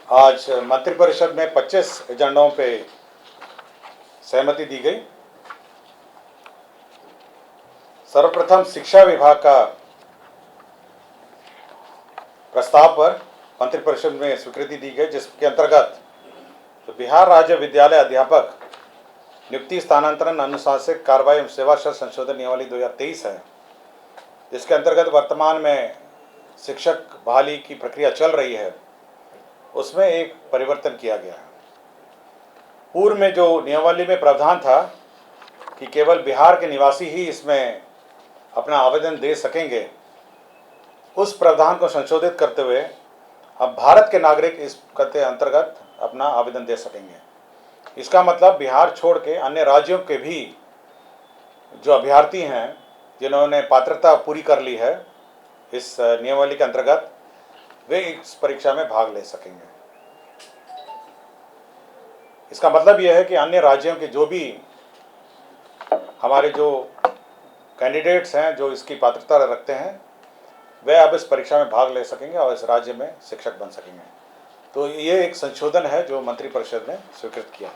आज मंत्रिपरिषद में 25 एजेंडों पे सहमति दी गई। सर्वप्रथम शिक्षा विभाग का प्रस्ताव पर मंत्रिपरिषद में स्वीकृति दी गई, जिसके अंतर्गत तो बिहार राज्य विद्यालय अध्यापक नियुक्ति स्थानांतरण अनुशासनिक कार्रवाई एवं सेवा शर्त संशोधन नियमावली 2023 है, जिसके अंतर्गत वर्तमान में शिक्षक बहाली की प्रक्रिया चल रही है, उसमें एक परिवर्तन किया गया है। पूर्व में जो नियमावली में प्रावधान था कि केवल बिहार के निवासी ही इसमें अपना आवेदन दे सकेंगे, उस प्रावधान को संशोधित करते हुए अब भारत के नागरिक इस के अंतर्गत अपना आवेदन दे सकेंगे। इसका मतलब बिहार छोड़ के अन्य राज्यों के भी जो अभ्यर्थी हैं, जिन्होंने पात्रता पूरी कर ली है इस नियमावली के अंतर्गत, वे इस परीक्षा में भाग ले सकेंगे। इसका मतलब यह है कि अन्य राज्यों के जो भी हमारे जो कैंडिडेट्स हैं जो इसकी पात्रता रखते हैं, वे अब इस परीक्षा में भाग ले सकेंगे और इस राज्य में शिक्षक बन सकेंगे। तो ये एक संशोधन है जो मंत्रिपरिषद ने स्वीकृत किया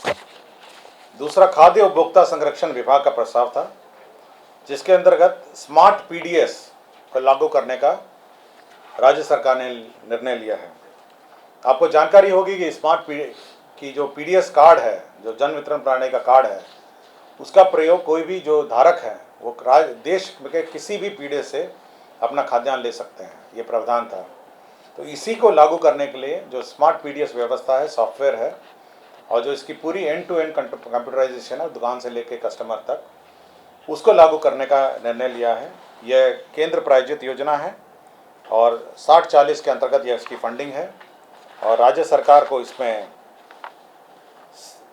है। दूसरा, खाद्य उपभोक्ता संरक्षण विभाग का प्रस्ताव था, जिसके अंतर्गत स्मार्ट पीडीएस को लागू करने का राज्य सरकार ने निर्णय लिया है। आपको जानकारी होगी कि स्मार्ट की जो पीडीएस कार्ड है, जो जन वितरण प्रणाली का कार्ड है, उसका प्रयोग कोई भी जो धारक है वो देश के किसी भी पीडीएस से अपना खाद्यान्न ले सकते हैं, ये प्रावधान था। तो इसी को लागू करने के लिए जो स्मार्ट पीडीएस व्यवस्था है, सॉफ्टवेयर है, और जो इसकी पूरी एंड टू एंड कंप्यूटराइजेशन है, दुकान से लेकर कस्टमर तक, उसको लागू करने का निर्णय लिया है। यह केंद्र प्रायोजित योजना है और 60-40 के अंतर्गत यह इसकी फंडिंग है और राज्य सरकार को इसमें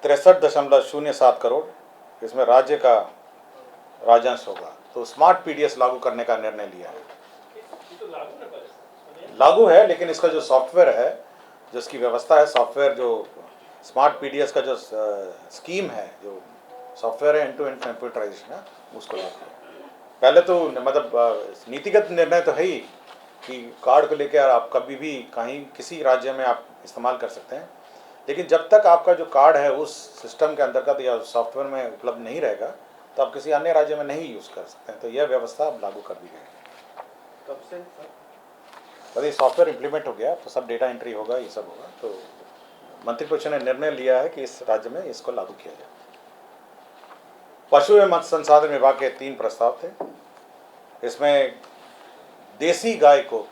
63.07 करोड़ इसमें राज्य का राजस्व होगा। तो स्मार्ट पीडीएस लागू करने का निर्णय लिया है। लागू है, लेकिन इसका जो सॉफ्टवेयर है, जो इसकी व्यवस्था है, सॉफ्टवेयर जो स्मार्ट पीडीएस का जो स्कीम है, जो सॉफ्टवेयर है एंड टू एंड कंप्यूटराइजेशन है, उसको लागू है। पहले तो मतलब नीतिगत निर्णय तो है ही कि कार्ड को लेकर आप कभी भी कहीं किसी राज्य में आप इस्तेमाल कर सकते हैं, लेकिन जब तक आपका जो कार्ड है उस सिस्टम के अंतर्गत या सॉफ्टवेयर में उपलब्ध नहीं रहेगा तो आप किसी अन्य राज्य में नहीं यूज़ कर सकते हैं। तो यह व्यवस्था अब लागू कर दी गई है। कब से सर? सॉफ्टवेयर इम्प्लीमेंट हो गया तो सब डेटा एंट्री होगा, ये सब होगा। तो मंत्रिपरिषद ने निर्णय लिया है कि इस राज्य में इसको लागू किया जाए। पशु एवं मत्स्य संसाधन विभाग के 3 प्रस्ताव थे। इसमें देसी गाय को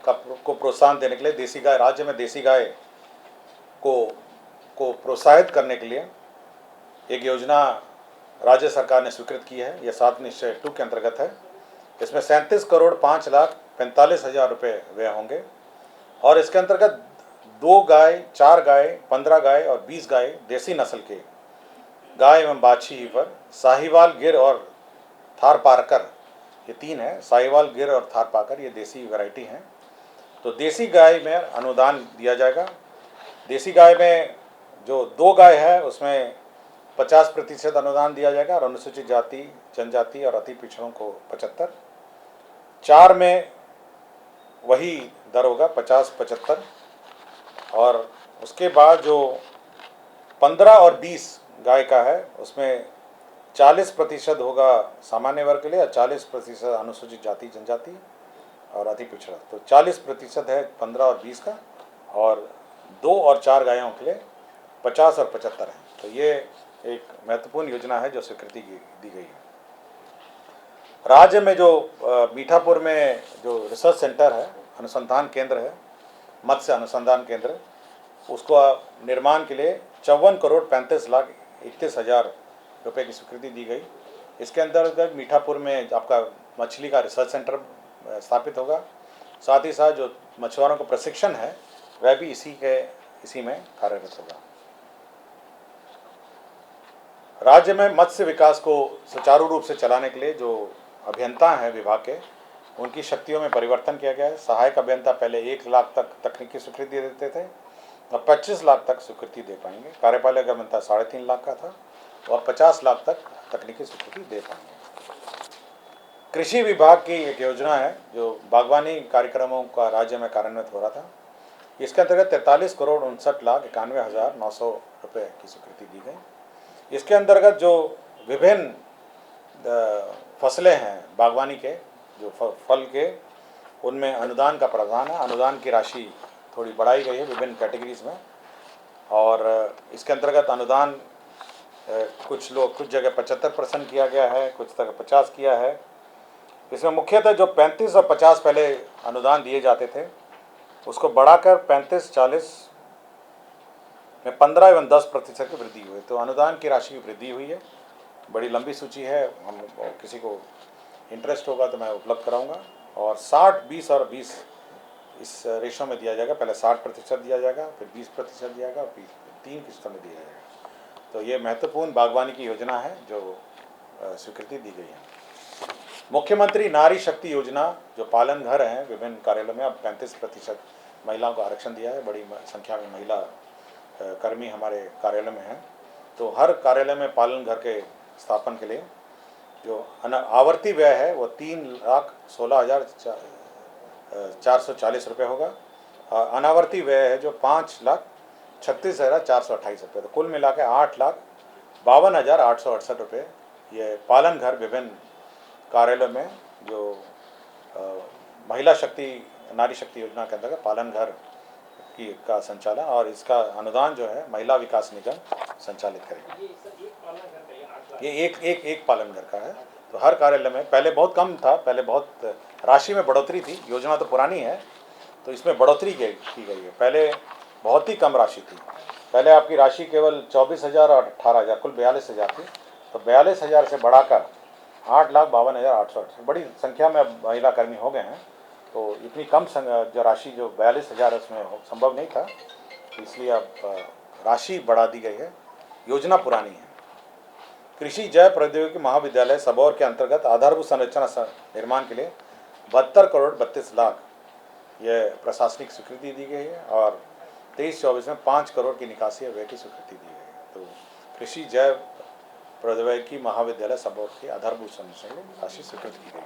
प्रोत्साहन देने के लिए, देसी गाय राज्य में देसी गाय को प्रोत्साहित करने के लिए एक योजना राज्य सरकार ने स्वीकृत की है। यह 7 निश्चय 2 के अंतर्गत है। इसमें 37,05,45,000 रुपये व्यय होंगे और इसके अंतर्गत 2 गाय, 4 गाय, 15 गाय और 20 गाय देसी नस्ल के गाय एवं बाछी पर साहिवाल, गिर और थारपारकर, ये 3 है। साहिवाल, गिर और थारपारकर ये देसी वैरायटी हैं। तो देसी गाय में अनुदान दिया जाएगा। देसी गाय में जो 2 गाय है उसमें 50% अनुदान दिया जाएगा और अनुसूचित जाति, जनजाति और अति पिछड़ों को 75। 4 में वही दर होगा 50-75। और उसके बाद जो 15 और 20 गाय का है उसमें 40% होगा सामान्य वर्ग के लिए और 40% अनुसूचित जाति, जनजाति और अति पिछड़ा। तो 40% है 15 और 20 का, और 2 और 4 गायों के लिए 50 और 75 है। तो ये एक महत्वपूर्ण योजना है जो स्वीकृति दी गई है। राज्य में जो मीठापुर में जो रिसर्च सेंटर है, अनुसंधान केंद्र है, मत्स्य अनुसंधान केंद्र, उसको निर्माण के लिए 54,35,31,000 रुपये की स्वीकृति दी गई। इसके अंतर्गत मीठापुर में आपका मछली का रिसर्च सेंटर स्थापित होगा। साथ ही साथ जो मछुआरों को प्रशिक्षण है वह भी इसी में कार्यरत होगा। राज्य में मत्स्य विकास को सुचारू रूप से चलाने के लिए जो अभियंता हैं विभाग के, उनकी शक्तियों में परिवर्तन किया गया है। सहायक अभियंता पहले 1 लाख तक तकनीकी स्वीकृति देते थे और 25 लाख तक स्वीकृति दे पाएंगे। कार्यपालक अभियंता 3.5 लाख का था और 50 लाख तक तकनीकी स्वीकृति दे पाएंगे। कृषि विभाग की एक योजना है जो बागवानी कार्यक्रमों का राज्य में कार्यान्वित हो रहा था। इसके अंतर्गत 43,59,91,900 रुपये की स्वीकृति दी गई। इसके अंतर्गत जो विभिन्न फसलें हैं बागवानी के, जो फल के, उनमें अनुदान का प्रावधान है। अनुदान की राशि थोड़ी बढ़ाई गई है विभिन्न कैटेगरीज में, और इसके अंतर्गत अनुदान कुछ जगह 75% किया गया है, कुछ जगह 50 किया है। इसमें मुख्यतः जो 35 और 50 पहले अनुदान दिए जाते थे, उसको बढ़ाकर 35-40 में 15 एवं 10% की वृद्धि हुई। तो अनुदान की राशि की वृद्धि हुई है। बड़ी लंबी सूची है, हम किसी को इंटरेस्ट होगा तो मैं उपलब्ध कराऊंगा। और 60, 20 और 20 इस रेशो में दिया जाएगा। पहले 60% दिया जाएगा, फिर 20% दिया जाएगा, फिर 3 किस्तों में दिया जाएगा। तो ये महत्वपूर्ण बागवानी की योजना है जो स्वीकृति दी गई है। मुख्यमंत्री नारी शक्ति योजना, जो पालन घर हैं विभिन्न कार्यालयों में, अब 35% महिलाओं को आरक्षण दिया है। बड़ी संख्या में महिला कर्मी हमारे कार्यालय में हैं। तो हर कार्यालय में पालन घर के स्थापन के लिए जो आवर्ती व्यय है वो 3,16,440 रुपये होगा। अनावर्ती व्यय है जो 5,36,428 रुपये। तो कुल मिला के 8,52,868 रुपये ये पालन घर विभिन्न कार्यालय में जो महिला शक्ति नारी शक्ति योजना के अंतर्गत पालन घर का संचालन, और इसका अनुदान जो है महिला विकास निगम संचालित करेगा। ये एक पालन घर का है। तो हर कार्यालय में पहले बहुत कम था, पहले बहुत राशि में बढ़ोतरी थी। योजना तो पुरानी है तो इसमें बढ़ोतरी की गई है। पहले बहुत ही कम राशि थी। पहले आपकी राशि केवल 24,000 और 18,000, कुल 42,000 थी। तो 42,000 से बढ़ाकर 8,52,868, बड़ी संख्या में अब महिला कर्मी हो गए हैं। तो इतनी कम जो राशि जो 42,000 उसमें संभव नहीं था, इसलिए अब राशि बढ़ा दी गई है। योजना पुरानी है। कृषि जैव प्रौद्योगिकी महाविद्यालय सबौर के अंतर्गत आधारभूत संरचना निर्माण के लिए 72 करोड़ 32 लाख यह प्रशासनिक स्वीकृति दी गई है, और 23-24 में 5 करोड़ की निकासी व्यय की स्वीकृति दी गई है। तो कृषि जैव प्रौद्योगिकी महाविद्यालय सबौर की आधारभूत संरचना राशि स्वीकृत की गई।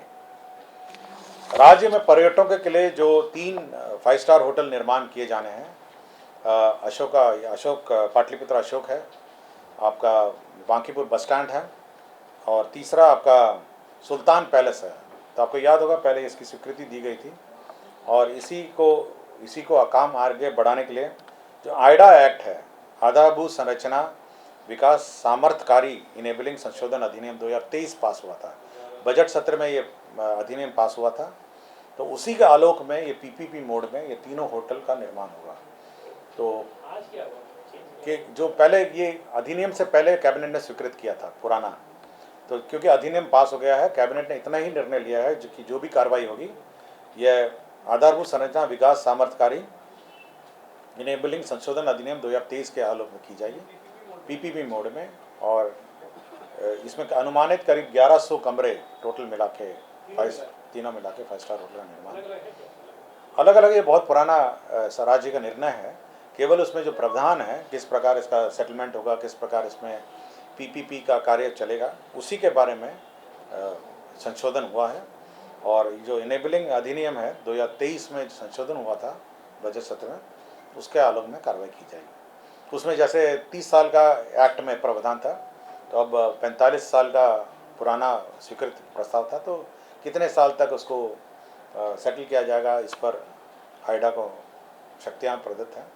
राज्य में पर्यटकों के लिए जो 3 5 स्टार होटल निर्माण किए जाने हैं, अशोक पाटलिपुत्र अशोक है, आपका बांकीपुर बस स्टैंड है, और तीसरा आपका सुल्तान पैलेस है। तो आपको याद होगा पहले इसकी स्वीकृति दी गई थी, और इसी को काम आगे बढ़ाने के लिए जो आइडा एक्ट है, आधारभूत संरचना विकास सामर्थ्यकारी इनेबलिंग संशोधन अधिनियम 2023 पास हुआ था। बजट सत्र में ये अधिनियम पास हुआ था। तो उसी के आलोक में ये पीपीपी मोड में ये तीनों होटल का निर्माण होगा। तो कि जो पहले ये अधिनियम से पहले कैबिनेट ने स्वीकृत किया था पुराना, तो क्योंकि अधिनियम पास हो गया है, कैबिनेट ने इतना ही निर्णय लिया है कि जो भी कार्रवाई होगी यह आधारभूत संरचना विकास सामर्थ्यकारी इनेबलिंग संशोधन अधिनियम 2023 के आलोक में की जाएगी पीपीपी मोड में। और इसमें अनुमानित करीब 1100 कमरे टोटल मिला के तीनों मिला के 5 स्टार होटल का निर्माण अलग अलग। ये बहुत पुराना राज्य का निर्णय है। केवल उसमें जो प्रावधान है, किस प्रकार इसका सेटलमेंट होगा, किस प्रकार इसमें पीपीपी का कार्य चलेगा, उसी के बारे में संशोधन हुआ है। और जो इनेबलिंग अधिनियम है 2023 में संशोधन हुआ था बजट सत्र में, उसके आलोक में कार्रवाई की जाएगी। उसमें जैसे 30 साल का एक्ट में प्रावधान था, तो अब 45 साल का पुराना स्वीकृत प्रस्ताव था। तो कितने साल तक उसको सेटल किया जाएगा, इस पर आइडा को शक्तियाँ प्रदत्त हैं।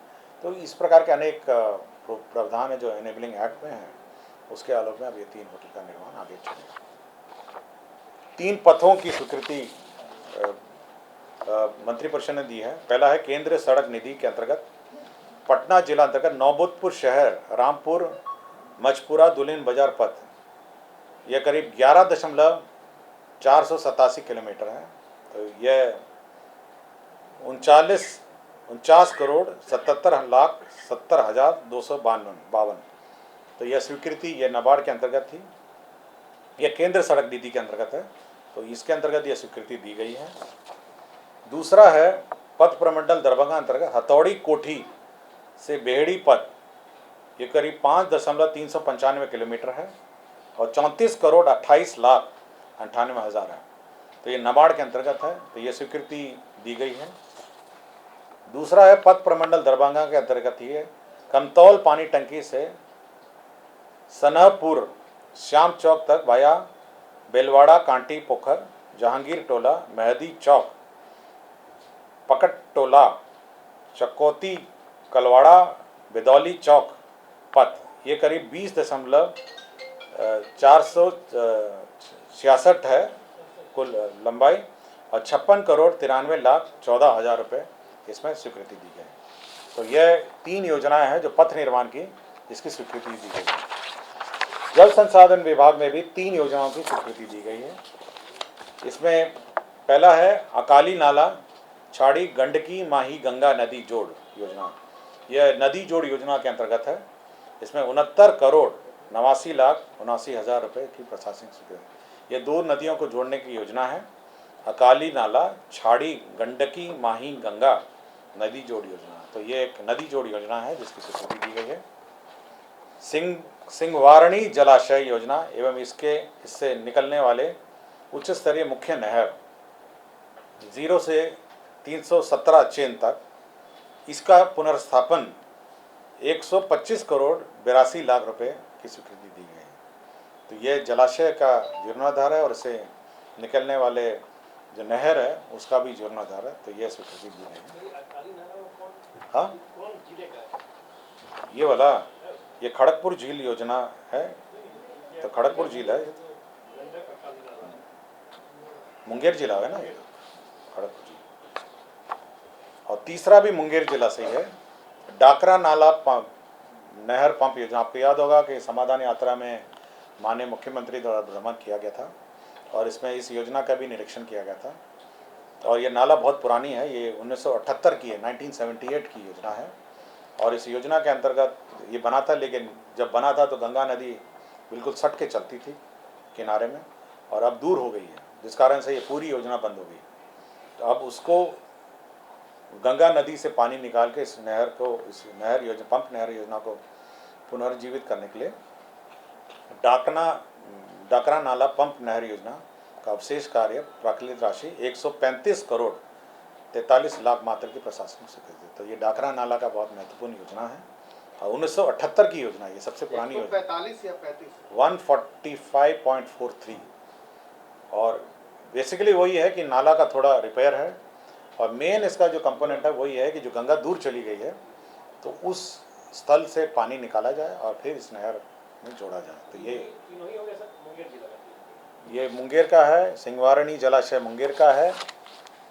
तो इस प्रकार के अनेक प्रावधान है जो इनेबलिंग एक्ट में है, उसके आलोक में अब ये 3 होटल का निर्माण आगे चलेगा। 3 पथों की स्वीकृति मंत्रिपरिषद ने दी है। पहला है केंद्रीय सड़क निधि के अंतर्गत पटना जिला अंतर्गत नौबतपुर शहर रामपुर मचपुरा दुल्हिन बाजार पथ, यह करीब 11,487 किलोमीटर है। तो यह 49 करोड़ 77,70,252। तो यह स्वीकृति यह नाबार्ड के अंतर्गत थी, यह केंद्र सड़क नीति के अंतर्गत है। तो इसके अंतर्गत यह स्वीकृति दी गई है। दूसरा है पथ प्रमंडल दरभंगा अंतर्गत हथौड़ी कोठी से बेहड़ी पथ, ये करीब 5,395 किलोमीटर है और 34 करोड़ 28 लाख 98 हज़ार है। तो ये नाबार्ड के अंतर्गत है, तो ये स्वीकृति दी गई है। दूसरा है पथ प्रमंडल दरभंगा के अंतर्गत ये कमतौल पानी टंकी से सनहपुर श्याम चौक तक वाया बेलवाड़ा कांटी पोखर जहांगीर टोला मेहदी चौक पकट टोला चकोती कलवाड़ा बिदौली चौक पथ, ये करीब 20.466 है कुल लंबाई और 56,93,14,000 रुपये इसमें स्वीकृति दी गई। तो यह 3 योजनाएं हैं जो पथ निर्माण की इसकी स्वीकृति दी गई है। जल संसाधन विभाग में भी 3 योजनाओं की स्वीकृति दी गई है। इसमें पहला है अकाली नाला छाड़ी गंडकी माही गंगा नदी जोड़ योजना। यह नदी जोड़ योजना के अंतर्गत है। इसमें 69,89,79,000 रुपये की प्रशासनिक स्वीकृति। ये 2 नदियों को जोड़ने की योजना है, अकाली नाला छाड़ी गंडकी माही गंगा नदी जोड़ योजना। तो ये एक नदी जोड़ योजना है जिसकी स्वीकृति दी गई है। सिंहवारणी जलाशय योजना एवं इससे निकलने वाले उच्च स्तरीय मुख्य नहर 0 से 317 चेन तक, इसका पुनर्स्थापन 125 करोड़ 82 लाख रुपए की स्वीकृति दी गई है। तो ये जलाशय का जीर्णोद्धार है और इसे निकलने वाले जो नहर है उसका भी जीर्णोद्धार है। तो ये स्वीकृति दी गई है। हाँ, ये वाला ये खड़गपुर झील योजना है। तो खड़गपुर झील है, मुंगेर जिला है ना ये खड़गपुर झील। और तीसरा भी मुंगेर जिला से ही है, डाकरा नाला नहर पंप योजना। आपको याद होगा कि समाधान यात्रा में माननीय मुख्यमंत्री द्वारा भ्रमण किया गया था और इसमें इस योजना का भी निरीक्षण किया गया था। और ये नाला बहुत पुरानी है, ये 1978 की है, 1978 की योजना है। और इस योजना के अंतर्गत ये बना था, लेकिन जब बना था तो गंगा नदी बिल्कुल सट के चलती थी किनारे में, और अब दूर हो गई है, जिस कारण से ये पूरी योजना बंद हो गई। तो अब उसको गंगा नदी से पानी निकाल के इस नहर योजना पंप नहर योजना को पुनर्जीवित करने के लिए डाकरा नाला पंप नहर योजना का अवशेष कार्य प्राकृतिक राशि 135 करोड़ 43 लाख मात्र की प्रशासनिक स्वीकृति। तो ये डाकरा नाला का बहुत महत्वपूर्ण योजना है और 1978 की योजना, ये सबसे पुरानी योजना। 145 या 35 145.43। और बेसिकली वही है कि नाला का थोड़ा रिपेयर है और मेन इसका जो कंपोनेंट है वही है कि जो गंगा दूर चली गई है तो उस स्थल से पानी निकाला जाए और फिर इस नहर में जोड़ा जाए। तो ये मुंगेर का है, सिंहवारणी जलाशय मुंगेर का है।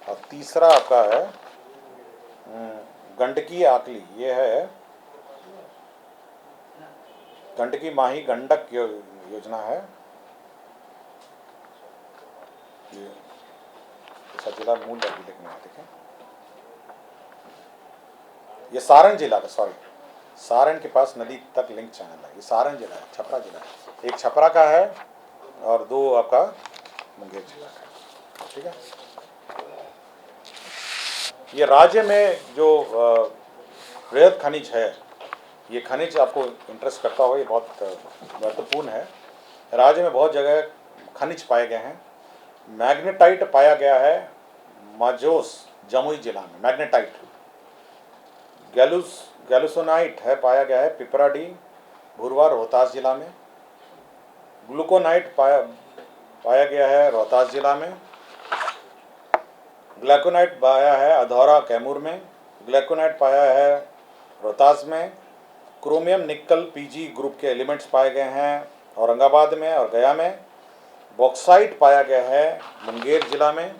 और तीसरा आपका है गंडकी आकली, ये है गंडकी माही गंडक योजना है। ये जिला मूल लिखने में देखें, ये सारण जिला का, सॉरी सारण के पास नदी तक लिंक चैनल है। ये सारण जिला है, छपरा जिला है। एक छपरा का है और 2 आपका मुंगेर जिला का है। ठीक है। ये राज्य में जो वृहद खनिज है, ये खनिज आपको इंटरेस्ट करता होगा, ये बहुत महत्वपूर्ण है। राज्य में बहुत जगह खनिज पाए गए हैं। मैग्नेटाइट पाया गया है माजोस जमुई जिला में, मैग्नेटाइट। गैलुसोनाइट है पाया गया है पिपराडी भुरवा रोहतास जिला में। ग्लूकोनाइट पाया गया है रोहतास जिला में। ग्लैकोनाइट पाया है अधौरा कैमूर में। ग्लैकोनाइट पाया है रोहतास में। क्रोमियम निकल पीजी ग्रुप के एलिमेंट्स पाए गए हैं औरंगाबाद में और गया में। बॉक्साइट पाया गया है मुंगेर जिला में।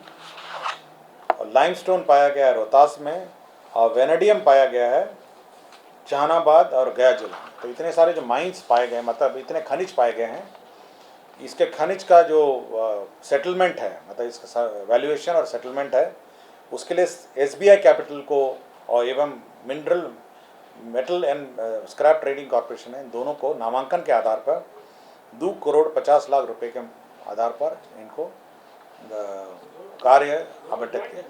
और लाइमस्टोन पाया गया है रोहतास में। और वेनेडियम पाया गया है जहानाबाद और गया जिला में। तो इतने सारे जो माइंस पाए गए, मतलब इतने खनिज पाए गए हैं, इसके खनिज का जो सेटलमेंट है, मतलब इसका वैल्यूएशन और सेटलमेंट है, उसके लिए SBI कैपिटल को और एवं metal and scrap trading corporation है, इन दोनों को नामांकन के आधार पर 2 करोड़ 50 लाख रुपए के आधार पर इनको कार्य आवंटित किया।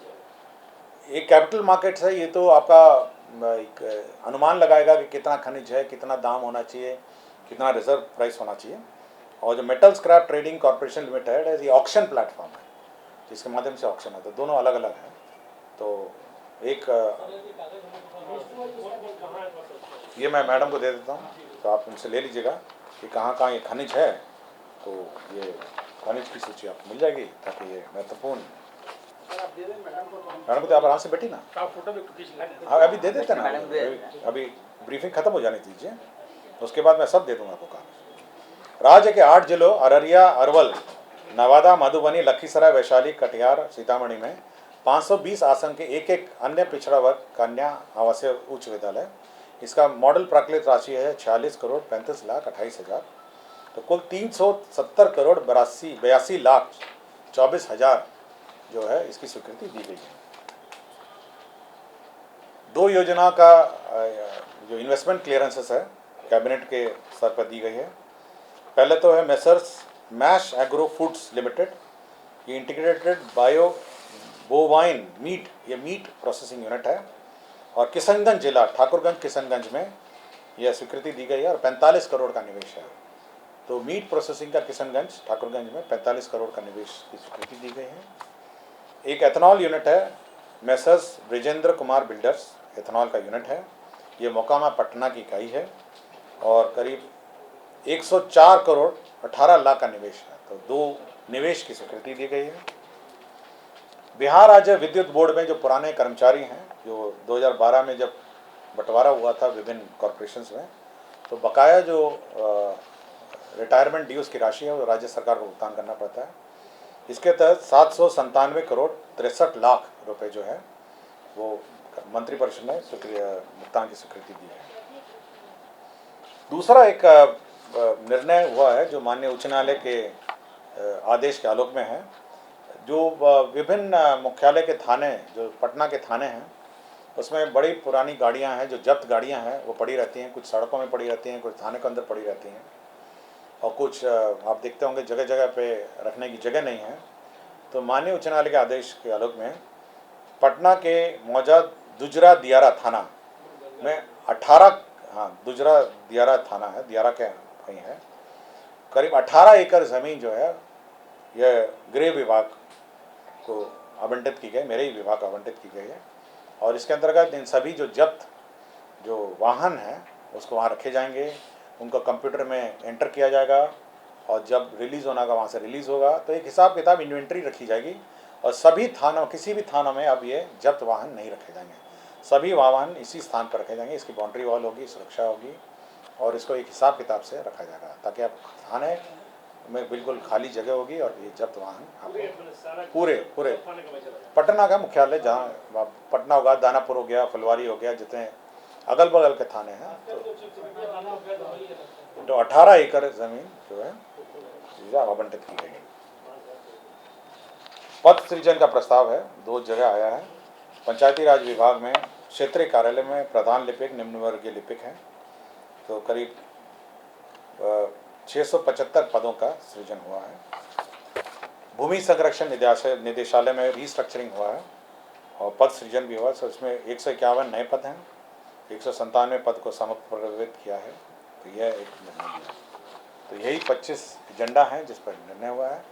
एक कैपिटल मार्केट्स है, ये तो आपका एक अनुमान लगाएगा कि कितना खनिज है, कितना दाम होना चाहिए, कितना रिजर्व प्राइस होना चाहिए। और जो metal scrap trading corporation limited है, ये ऑक्शन प्लेटफॉर्म है। इसके माध्यम से ऑक्शन है, तो दोनों अलग अलग हैं। तो एक ये मैं मैडम को दे देता हूँ, तो आप उनसे ले लीजिएगा कि कहाँ कहाँ ये खनिज है। तो ये खनिज की सूची आपको मिल जाएगी, ताकि ये महत्वपूर्ण। मैडम को तो आप आराम से बैठी ना, हाँ अभी दे देते ना, अभी ब्रीफिंग खत्म हो जाने दीजिए, उसके बाद मैं सब दे दूंगा आपको काम। राज्य के 8 जिलों अररिया, अरवल, नवादा, मधुबनी, लखीसराय, वैशाली, कटिहार, सीतामढ़ी में 520 आसन के एक एक अन्य पिछड़ा वर्ग कन्या आवासीय उच्च विद्यालय। इसका मॉडल प्राकृत राशि है 46 करोड़ 35 लाख 28 हजार। तो कुल 370 करोड़ 82 लाख 24 हजार जो है इसकी स्वीकृति दी गई है। 2 योजना का जो इन्वेस्टमेंट क्लियरेंसेस है कैबिनेट के स्तर पर दी गई है। पहले तो है Messrs Mash agro foods limited, ये इंटीग्रेटेड बायो बोवाइन मीट, ये मीट प्रोसेसिंग यूनिट है, और किशनगंज जिला ठाकुरगंज किशनगंज में यह स्वीकृति दी गई है और 45 करोड़ का निवेश है। तो मीट प्रोसेसिंग का किशनगंज ठाकुरगंज में 45 करोड़ का निवेश की स्वीकृति दी गई है। एक एथनॉल यूनिट है messrs Brijendra Kumar builders, ethanol का यूनिट है, ये मोकामा पटना की इकाई है और करीब 104 करोड़ 18 लाख का निवेश है। तो 2 निवेश की स्वीकृति दी गई है। बिहार राज्य विद्युत बोर्ड में जो पुराने कर्मचारी हैं, जो 2012 में जब बंटवारा हुआ था विभिन्न कॉरपोरेशंस में, तो बकाया जो रिटायरमेंट ड्यूज की राशि है वो राज्य सरकार को भुगतान करना पड़ता है। इसके तहत 797 करोड़ 63 लाख रुपए जो है वो मंत्रिपरिषद ने भुगतान की स्वीकृति दी है। दूसरा एक निर्णय हुआ है जो माननीय उच्च न्यायालय के आदेश के आलोक में है। जो विभिन्न मुख्यालय के थाने, जो पटना के थाने हैं, उसमें बड़ी पुरानी गाड़ियां हैं, जो जब्त गाड़ियां हैं वो पड़ी रहती हैं, कुछ सड़कों में पड़ी रहती हैं, कुछ थाने के अंदर पड़ी रहती हैं, और कुछ आप देखते होंगे जगह जगह पे रखने की जगह नहीं है। तो माननीय उच्च न्यायालय के आदेश के आलोक में पटना के मौजूद दुजरा दियारा थाना में 18, दुजरा दियारा थाना है, दियारा के कहीं है, करीब 18 एकड़ ज़मीन जो है यह गृह विभाग को आवंटित की गई, मेरे ही विभाग को आवंटित की गई है। और इसके अंतर्गत इन सभी जो जब्त जो वाहन हैं उसको वहाँ रखे जाएंगे, उनको कंप्यूटर में एंटर किया जाएगा, और जब रिलीज़ होना का वहाँ से रिलीज़ होगा तो एक हिसाब किताब इन्वेंट्री रखी जाएगी। और सभी थानों, किसी भी थानों में अब ये जब्त वाहन नहीं रखे जाएंगे, सभी वाहन इसी स्थान पर रखे जाएंगे। इसकी बाउंड्री वॉल होगी, सुरक्षा होगी, और इसको एक हिसाब किताब से रखा जाएगा, ताकि आप थाने में बिल्कुल खाली जगह होगी और ये जब्त वाहन आपको पूरे पटना का मुख्यालय, जहाँ पटना होगा, दानापुर हो गया, फुलवारी हो गया, जितने अगल बगल के थाने हैं, तो 18 एकड़ ज़मीन जो है आवंटित की गई है। पद सृजन का प्रस्ताव है, 2 जगह आया है। पंचायती राज विभाग में क्षेत्रीय कार्यालय में प्रधान लिपिक, निम्न वर्गीय लिपिक हैं, तो करीब 675 पदों का सृजन हुआ है। भूमि संरक्षण निदेशालय में रीस्ट्रक्चरिंग हुआ है और पद सृजन भी हुआ है। इसमें 151 नए पद हैं, 197 पद को समप्रवित किया है। तो यह एक निर्णय है। तो यही 25 एजेंडा हैं जिस पर निर्णय हुआ है।